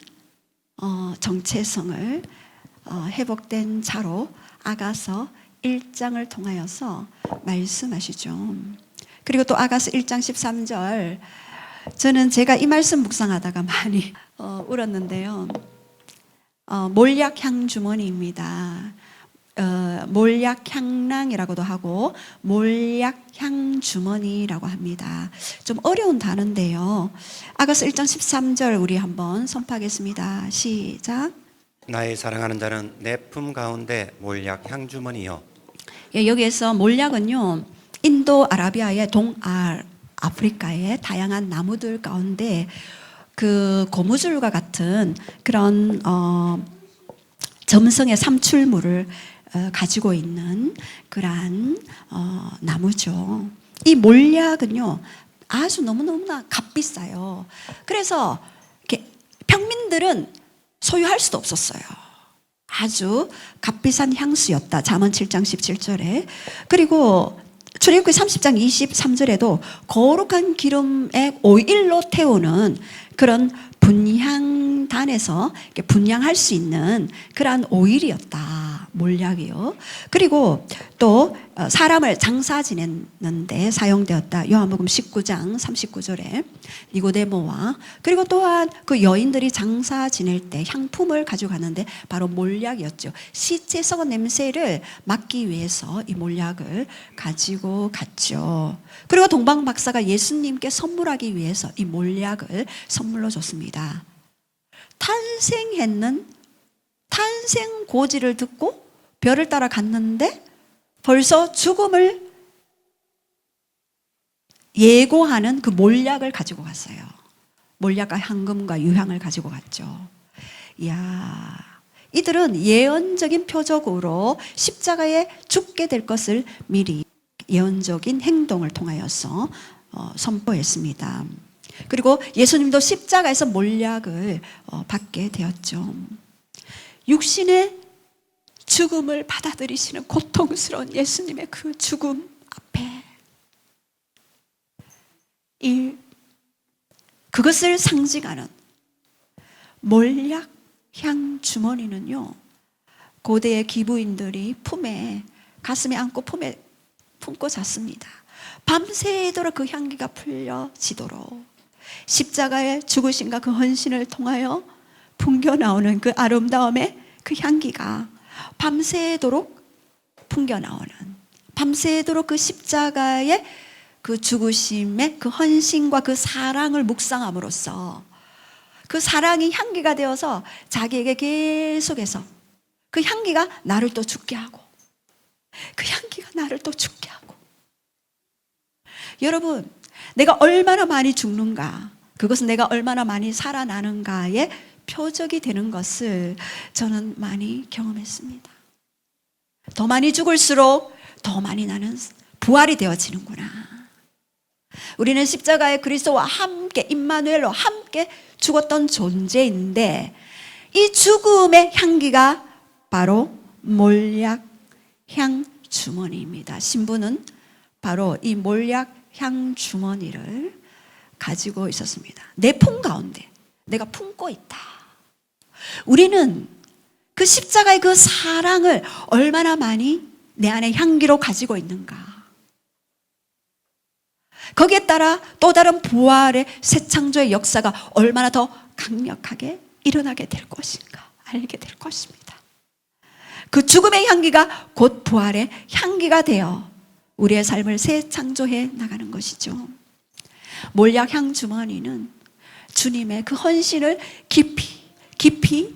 정체성을 회복된 자로 아가서 1장을 통하여서 말씀하시죠. 그리고 또 아가서 1장 13절, 저는 제가 이 말씀 묵상하다가 많이 울었는데요. 몰약향 주머니입니다. 몰약향낭이라고도 하고 몰약향 주머니라고 합니다. 좀 어려운 단어인데요. 아가서 1장 13절 우리 한번 선포하겠습니다. 시작. 나의 사랑하는 자는 내 품 가운데 몰약 향주머니요. 예, 여기에서 몰약은요, 인도 아라비아의 아프리카의 다양한 나무들 가운데 그 고무줄과 같은 그런 점성의 삼출물을 가지고 있는 그러한 나무죠. 이 몰약은요, 아주 너무너무나 값비싸요. 그래서 이렇게 평민들은 소유할 수도 없었어요. 아주 값비싼 향수였다. 잠언 7장 17절에. 그리고 출애굽기 30장 23절에도 거룩한 기름에 오일로 태우는 그런 분향단에서 분향할 수 있는 그러한 오일이었다. 몰약이요. 그리고 또 사람을 장사 지냈는데 사용되었다. 요한복음 19장 39절에 니고데모와, 그리고 또한 그 여인들이 장사 지낼 때 향품을 가져가는데 바로 몰약이었죠. 시체 썩은 냄새를 막기 위해서 이 몰약을 가지고 갔죠. 그리고 동방 박사가 예수님께 선물하기 위해서 이 몰약을 선물로 줬습니다. 탄생 고지를 듣고 별을 따라 갔는데 벌써 죽음을 예고하는 그 몰약을 가지고 갔어요. 몰약과 향금과 유향을 가지고 갔죠. 이야, 이들은 예언적인 표적으로 십자가에 죽게 될 것을 미리 예언적인 행동을 통하여서 선포했습니다. 그리고 예수님도 십자가에서 몰약을 받게 되었죠. 육신의 죽음을 받아들이시는 고통스러운 예수님의 그 죽음 앞에 그것을 상징하는 몰약 향 주머니는요, 고대의 기부인들이 가슴에 안고 품에 품고 잤습니다. 밤새도록 그 향기가 풀려지도록 십자가의 죽으심과 그 헌신을 통하여 풍겨나오는 그 아름다움의 그 향기가 밤새도록 풍겨나오는, 밤새도록 그 십자가의 그 죽으심의 그 헌신과 그 사랑을 묵상함으로써 그 사랑이 향기가 되어서 자기에게 계속해서 그 향기가 나를 또 죽게 하고, 그 향기가 나를 또 죽게 하고. 여러분, 내가 얼마나 많이 죽는가, 그것은 내가 얼마나 많이 살아나는가의 표적이 되는 것을 저는 많이 경험했습니다. 더 많이 죽을수록 더 많이 나는 부활이 되어지는구나. 우리는 십자가의 그리스도와 함께, 임마누엘로 함께 죽었던 존재인데, 이 죽음의 향기가 바로 몰약 향 주머니입니다. 신부는 바로 이 몰약 향 주머니를 가지고 있었습니다. 내 품 가운데 내가 품고 있다. 우리는 그 십자가의 그 사랑을 얼마나 많이 내 안에 향기로 가지고 있는가. 거기에 따라 또 다른 부활의 새 창조의 역사가 얼마나 더 강력하게 일어나게 될 것인가 알게 될 것입니다. 그 죽음의 향기가 곧 부활의 향기가 되어 우리의 삶을 새 창조해 나가는 것이죠. 몰약 향 주머니는 주님의 그 헌신을 깊이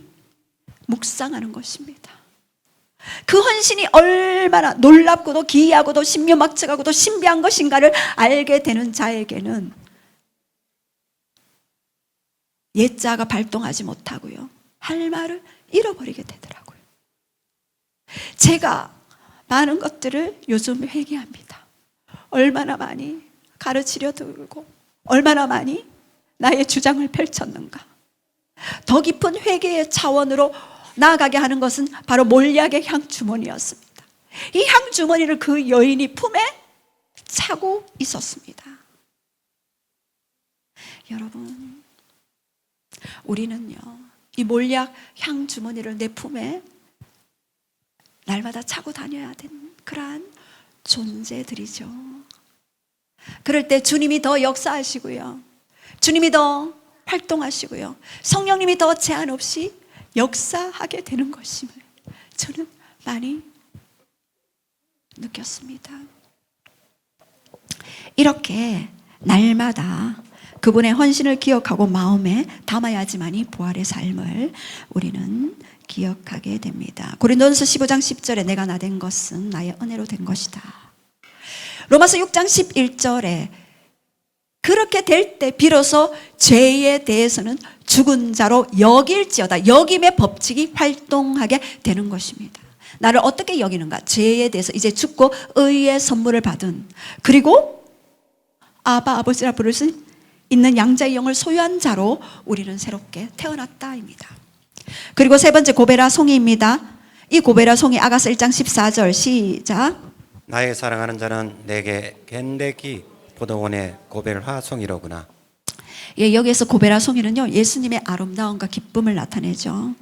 묵상하는 것입니다. 그 헌신이 얼마나 놀랍고도 기이하고도 신묘막측하고도 신비한 것인가를 알게 되는 자에게는 옛자가 발동하지 못하고요, 할 말을 잃어버리게 되더라고요. 제가 많은 것들을 요즘 회개합니다. 얼마나 많이 가르치려 들고 얼마나 많이 나의 주장을 펼쳤는가. 더 깊은 회개의 차원으로 나아가게 하는 것은 바로 몰약의 향주머니였습니다. 이 향주머니를 그 여인이 품에 차고 있었습니다. 여러분, 우리는요, 이 몰약 향 주머니를 내 품에 날마다 차고 다녀야 되는 그러한 존재들이죠. 그럴 때 주님이 더 역사하시고요, 주님이 더 활동하시고요, 성령님이 더 제한 없이 역사하게 되는 것임을 저는 많이 느꼈습니다. 이렇게 날마다 그분의 헌신을 기억하고 마음에 담아야지만이 부활의 삶을 우리는 기억하게 됩니다. 고린도전서 15장 10절에 내가 나 된 것은 나의 은혜로 된 것이다. 로마서 6장 11절에 그렇게 될 때 비로소 죄에 대해서는 죽은 자로 여길지어다. 여김의 법칙이 활동하게 되는 것입니다. 나를 어떻게 여기는가? 죄에 대해서 이제 죽고 의의 선물을 받은, 그리고 아바 아버지라 부를 수 있는 양자의 영을 소유한 자로 우리는 새롭게 태어났다입니다. 그리고 세 번째 고베라 송이입니다. 이 고베라 송이 아가서 1장 14절 시작. 나의 사랑하는 자는 내게 겐데기 포도원의 고벨화 송이로구나. 예, 여기에서 고베라 송이는요, 예수님의 아름다움과 기쁨을 나타내죠.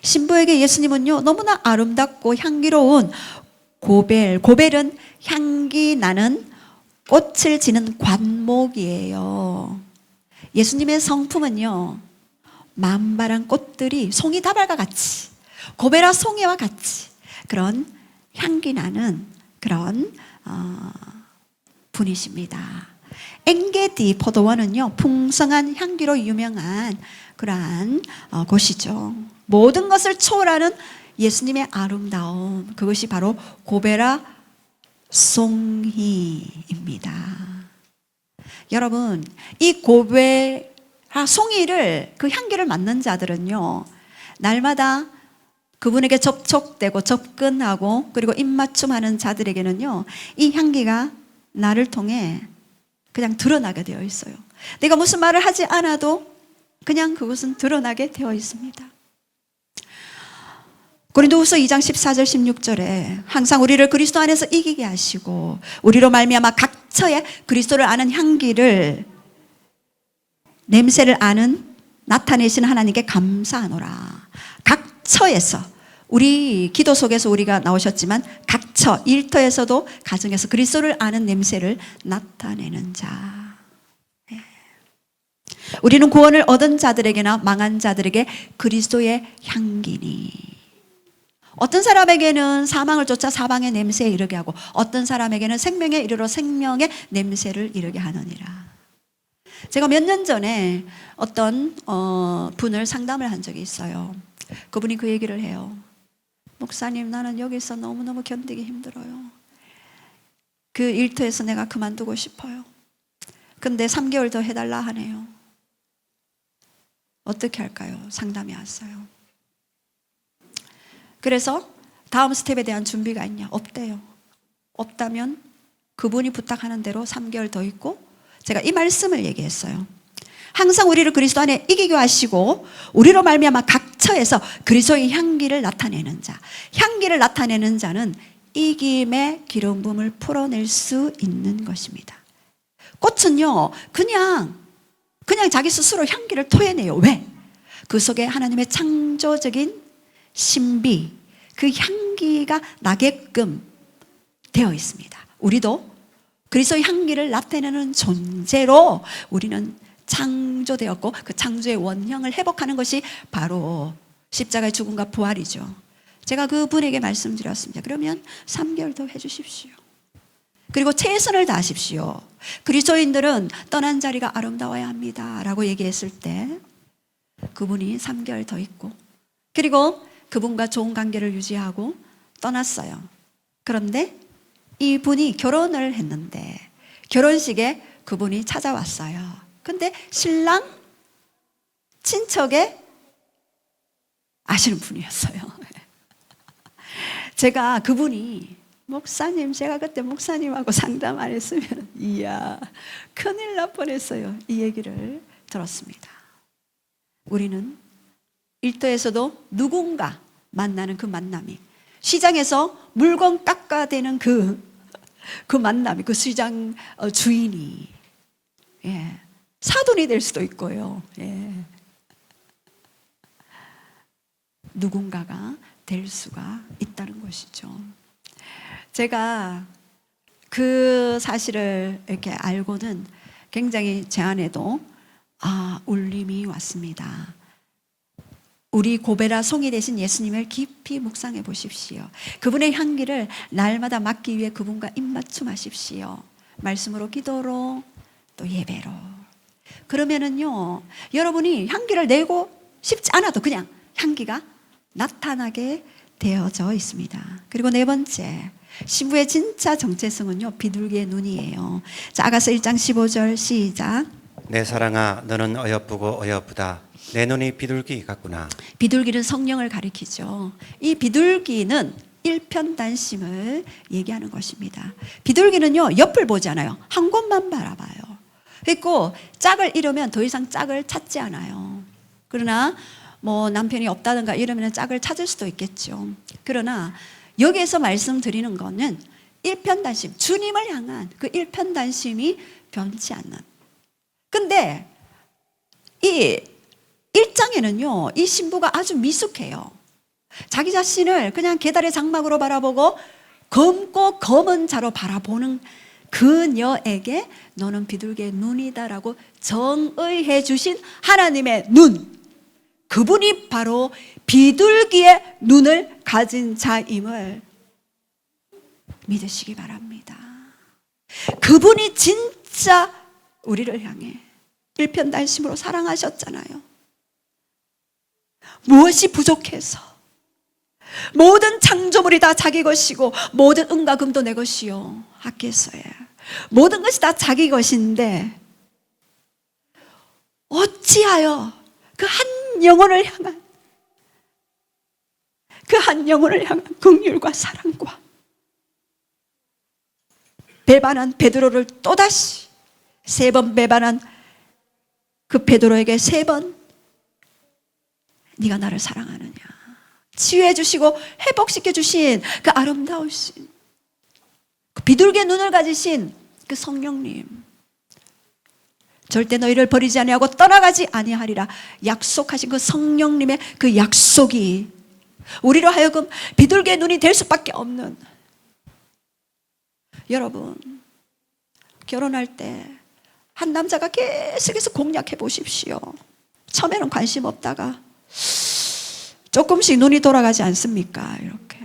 신부에게 예수님은요, 너무나 아름답고 향기로운 고벨은 향기 나는 꽃을 지는 관목이에요. 예수님의 성품은요, 만발한 꽃들이 송이 다발과 같이, 고베라 송이와 같이 그런 향기 나는 그런 분이십니다. 엥게디 포도원은요, 풍성한 향기로 유명한 그러한 곳이죠. 모든 것을 초월하는 예수님의 아름다움, 그것이 바로 고베라 송이입니다. 여러분, 이 고베라 송이를, 그 향기를 맡는 자들은요, 날마다 그분에게 접촉되고 접근하고 그리고 입맞춤하는 자들에게는요, 이 향기가 나를 통해 그냥 드러나게 되어 있어요. 내가 무슨 말을 하지 않아도 그냥 그것은 드러나게 되어 있습니다. 고린도후서 2장 14절 16절에 항상 우리를 그리스도 안에서 이기게 하시고 우리로 말미암아 각처에 그리스도를 아는 향기를, 냄새를 아는 나타내시는 하나님께 감사하노라. 각처에서, 우리 기도 속에서 우리가 나오셨지만 각처, 일터에서도, 가정에서 그리스도를 아는 냄새를 나타내는 자. 우리는 구원을 얻은 자들에게나 망한 자들에게 그리스도의 향기니. 어떤 사람에게는 사망을 쫓아 사망의 냄새에 이르게 하고 어떤 사람에게는 생명에 이르러 생명의 냄새를 이르게 하느니라. 제가 몇 년 전에 어떤 분을 상담을 한 적이 있어요. 그분이 그 얘기를 해요. 목사님, 나는 여기서 너무너무 견디기 힘들어요. 그 일터에서 내가 그만두고 싶어요. 근데 3개월 더 해달라 하네요. 어떻게 할까요? 상담이 왔어요. 그래서 다음 스텝에 대한 준비가 있냐? 없대요. 없다면 그분이 부탁하는 대로 3개월 더 있고, 제가 이 말씀을 얘기했어요. 항상 우리를 그리스도 안에 이기게 하시고 우리로 말미암아 각처에서 그리스도의 향기를 나타내는 자. 향기를 나타내는 자는 이김의 기름 부음을 풀어낼 수 있는 것입니다. 꽃은요, 그냥 자기 스스로 향기를 토해내요. 왜? 그 속에 하나님의 창조적인 신비, 그 향기가 나게끔 되어 있습니다. 우리도 그리스도의 향기를 나타내는 존재로 우리는 창조되었고, 그 창조의 원형을 회복하는 것이 바로 십자가의 죽음과 부활이죠. 제가 그분에게 말씀드렸습니다. 그러면 3개월 더 해주십시오. 그리고 최선을 다하십시오. 그리스도인들은 떠난 자리가 아름다워야 합니다 라고 얘기했을 때 그분이 3개월 더 있고, 그리고 그분과 좋은 관계를 유지하고 떠났어요. 그런데 이분이 결혼을 했는데 결혼식에 그분이 찾아왔어요. 근데 신랑 친척에 아시는 분이었어요. 제가 그분이, 목사님, 제가 그때 목사님하고 상담 안 했으면 이야 큰일 날 뻔했어요. 이 얘기를 들었습니다. 우리는 일터에서도 누군가 만나는 그 만남이, 시장에서 물건 깎아대는 그 만남이, 그 시장 주인이 사돈이 될 수도 있고요. 누군가가 될 수가 있다는 것이죠. 제가 그 사실을 이렇게 알고는 굉장히 제 안에도 울림이 왔습니다. 우리 고베라 송이 되신 예수님을 깊이 묵상해 보십시오. 그분의 향기를 날마다 맡기 위해 그분과 입맞춤하십시오. 말씀으로, 기도로, 또 예배로. 그러면은요, 여러분이 향기를 내고 싶지 않아도 그냥 향기가 나타나게 되어져 있습니다. 그리고 네 번째, 신부의 진짜 정체성은요, 비둘기의 눈이에요. 자, 아가서 1장 15절 시작. 내 사랑아 너는 어여쁘고 어여쁘다. 내 눈이 비둘기 같구나. 비둘기는 성령을 가리키죠. 이 비둘기는 일편단심을 얘기하는 것입니다. 비둘기는요, 옆을 보지 않아요. 한 곳만 바라봐요. 그리고 짝을 잃으면 더 이상 짝을 찾지 않아요. 그러나 뭐 남편이 없다든가 이러면 짝을 찾을 수도 있겠죠. 그러나 여기에서 말씀드리는 거는 일편단심, 주님을 향한 그 일편단심이 변치 않는. 근데 이 1장에는요, 이 신부가 아주 미숙해요. 자기 자신을 그냥 계달의 장막으로 바라보고 검고 검은 자로 바라보는 그녀에게 너는 비둘기의 눈이다라고 정의해 주신 하나님의 눈, 그분이 바로 비둘기의 눈을 가진 자임을 믿으시기 바랍니다. 그분이 진짜 우리를 향해 일편단심으로 사랑하셨잖아요. 무엇이 부족해서 모든 창조물이 다 자기 것이고 모든 은과 금도 내 것이요 하께서야 모든 것이 다 자기 것인데 어찌하여 그 한 영혼을 향한 긍휼과 사랑과 배반한 베드로를 또다시 3번 배반한 그 베드로에게 3번 네가 나를 사랑하느냐 치유해 주시고 회복시켜 주신 그 아름다우신 그 비둘기의 눈을 가지신 그 성령님, 절대 너희를 버리지 아니하고 떠나가지 아니하리라 약속하신 그 성령님의 그 약속이 우리로 하여금 비둘기의 눈이 될 수밖에 없는. 여러분, 결혼할 때 한 남자가 계속해서 공략해 보십시오. 처음에는 관심 없다가 조금씩 눈이 돌아가지 않습니까? 이렇게.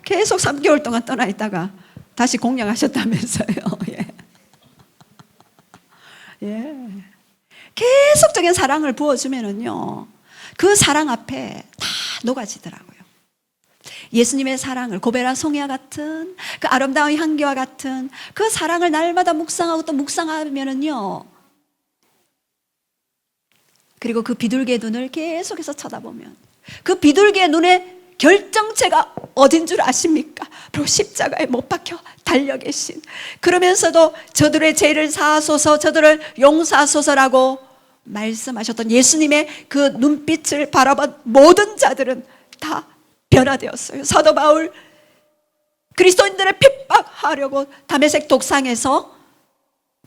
계속 3개월 동안 떠나 있다가 다시 공략하셨다면서요. 예. 계속적인 사랑을 부어주면은요, 그 사랑 앞에 다 녹아지더라고요. 예수님의 사랑을 고베라 송이와 같은 그 아름다운 향기와 같은 그 사랑을 날마다 묵상하고 또 묵상하면은요, 그리고 그 비둘기의 눈을 계속해서 쳐다보면 그 비둘기의 눈에 결정체가 어딘 줄 아십니까? 바로 십자가에 못 박혀 달려 계신, 그러면서도 저들의 죄를 사하소서, 저들을 용서하소서라고 말씀하셨던 예수님의 그 눈빛을 바라본 모든 자들은 다 변화되었어요. 사도 바울 그리스도인들을 핍박하려고 다메섹 독상에서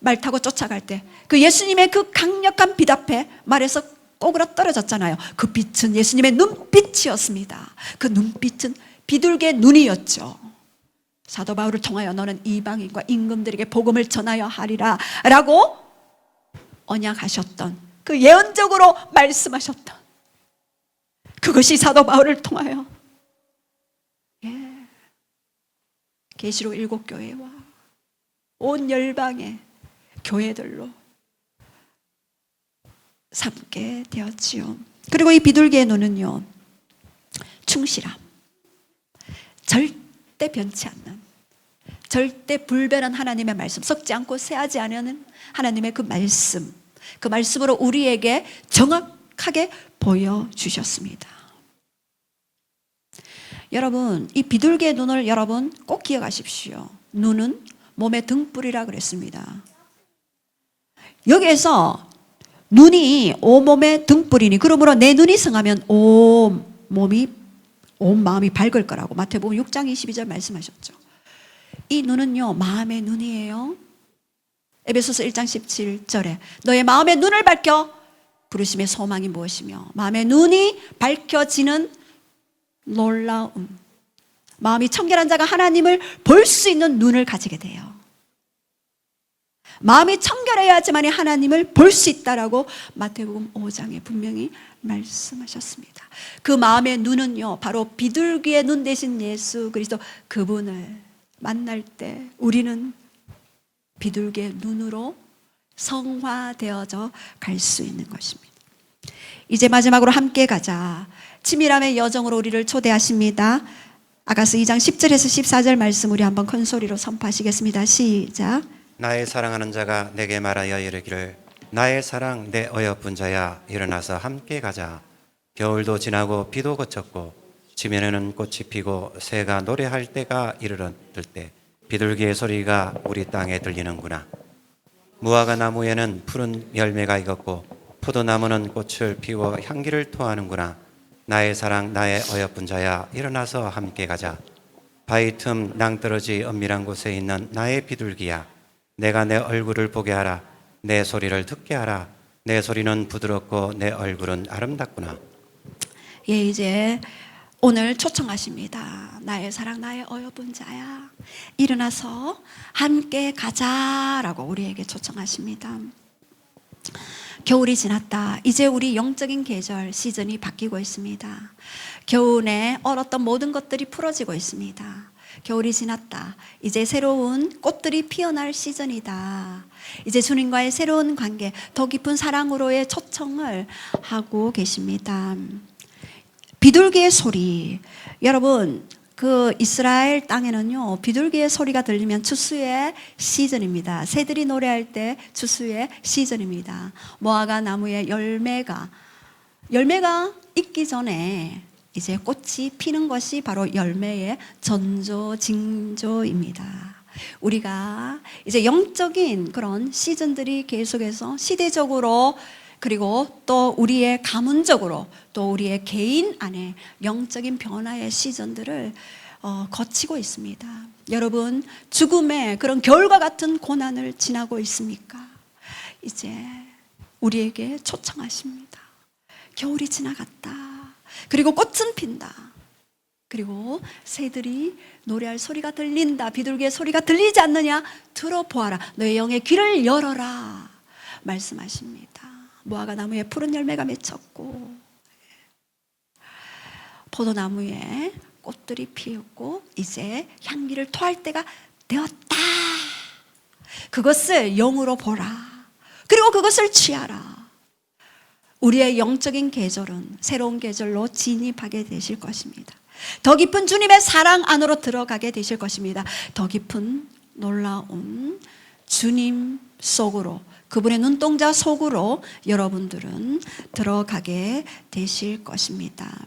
말 타고 쫓아갈 때 그 예수님의 그 강력한 빛 앞에 말에서 꼬그라 떨어졌잖아요. 그 빛은 예수님의 눈빛이었습니다. 그 눈빛은 비둘기의 눈이었죠. 사도 바울을 통하여 너는 이방인과 임금들에게 복음을 전하여 하리라 라고 언약하셨던, 그 예언적으로 말씀하셨던 그것이 사도 바울을 통하여 계시록 7교회와 온 열방의 교회들로 삼게 되었지요. 그리고 이 비둘기의 눈은요, 충실함, 절대 변치 않는, 절대 불변한 하나님의 말씀, 썩지 않고 새하지 않는 하나님의 그 말씀, 그 말씀으로 우리에게 정확하게 보여주셨습니다. 여러분, 이 비둘기의 눈을 여러분 꼭 기억하십시오. 눈은 몸의 등불이라 그랬습니다. 여기에서 눈이 온몸의 등불이니 그러므로 내 눈이 성하면 온 마음이 밝을 거라고 마태복음 6장 22절 말씀하셨죠. 이 눈은요, 마음의 눈이에요. 에베소서 1장 17절에 너의 마음의 눈을 밝혀 부르심의 소망이 무엇이며 마음의 눈이 밝혀지는 놀라움. 마음이 청결한 자가 하나님을 볼 수 있는 눈을 가지게 돼요. 마음이 청결해야지만 하나님을 볼 수 있다라고 마태복음 5장에 분명히 말씀하셨습니다. 그 마음의 눈은요, 바로 비둘기의 눈 대신 예수 그리스도 그분을 만날 때 우리는 비둘기의 눈으로 성화되어져 갈 수 있는 것입니다. 이제 마지막으로 함께 가자. 치밀함의 여정으로 우리를 초대하십니다. 아가서 2장 10절에서 14절 말씀 우리 한번 큰 소리로 선포하시겠습니다. 시작. 나의 사랑하는 자가 내게 말하여 이르기를 나의 사랑 내 어여쁜 자야 일어나서 함께 가자. 겨울도 지나고 비도 그쳤고 지면에는 꽃이 피고 새가 노래할 때가 이르렀을 때 비둘기의 소리가 우리 땅에 들리는구나. 무화과 나무에는 푸른 열매가 익었고 포도나무는 꽃을 피워 향기를 토하는구나. 나의 사랑 나의 어여쁜 자야 일어나서 함께 가자. 바위 틈 낭떠러지 은밀한 곳에 있는 나의 비둘기야, 내가 내 얼굴을 보게 하라. 내 소리를 듣게 하라. 내 소리는 부드럽고 내 얼굴은 아름답구나. 예, 이제 오늘 초청하십니다. 나의 사랑 나의 어여쁜 자야 일어나서 함께 가자라고 우리에게 초청하십니다. 겨울이 지났다. 이제 우리 영적인 계절 시즌이 바뀌고 있습니다. 겨울에 얼었던 모든 것들이 풀어지고 있습니다. 겨울이 지났다. 이제 새로운 꽃들이 피어날 시즌이다. 이제 주님과의 새로운 관계, 더 깊은 사랑으로의 초청을 하고 계십니다. 비둘기의 소리. 여러분, 그 이스라엘 땅에는요, 비둘기의 소리가 들리면 추수의 시즌입니다. 새들이 노래할 때 추수의 시즌입니다. 무화과 나무의 열매가 익기 전에 이제 꽃이 피는 것이 바로 열매의 전조, 징조입니다. 우리가 이제 영적인 그런 시즌들이 계속해서 시대적으로 그리고 또 우리의 가문적으로 또 우리의 개인 안에 영적인 변화의 시즌들을 거치고 있습니다. 여러분, 죽음의 그런 겨울과 같은 고난을 지나고 있습니까? 이제 우리에게 초청하십니다. 겨울이 지나갔다. 그리고 꽃은 핀다. 그리고 새들이 노래할 소리가 들린다. 비둘기의 소리가 들리지 않느냐? 들어보아라. 너의 영의 귀를 열어라. 말씀하십니다. 무화과 나무에 푸른 열매가 맺혔고 포도나무에 꽃들이 피었고 이제 향기를 토할 때가 되었다. 그것을 영으로 보라. 그리고 그것을 취하라. 우리의 영적인 계절은 새로운 계절로 진입하게 되실 것입니다. 더 깊은 주님의 사랑 안으로 들어가게 되실 것입니다. 더 깊은 놀라운 주님 속으로, 그분의 눈동자 속으로 여러분들은 들어가게 되실 것입니다.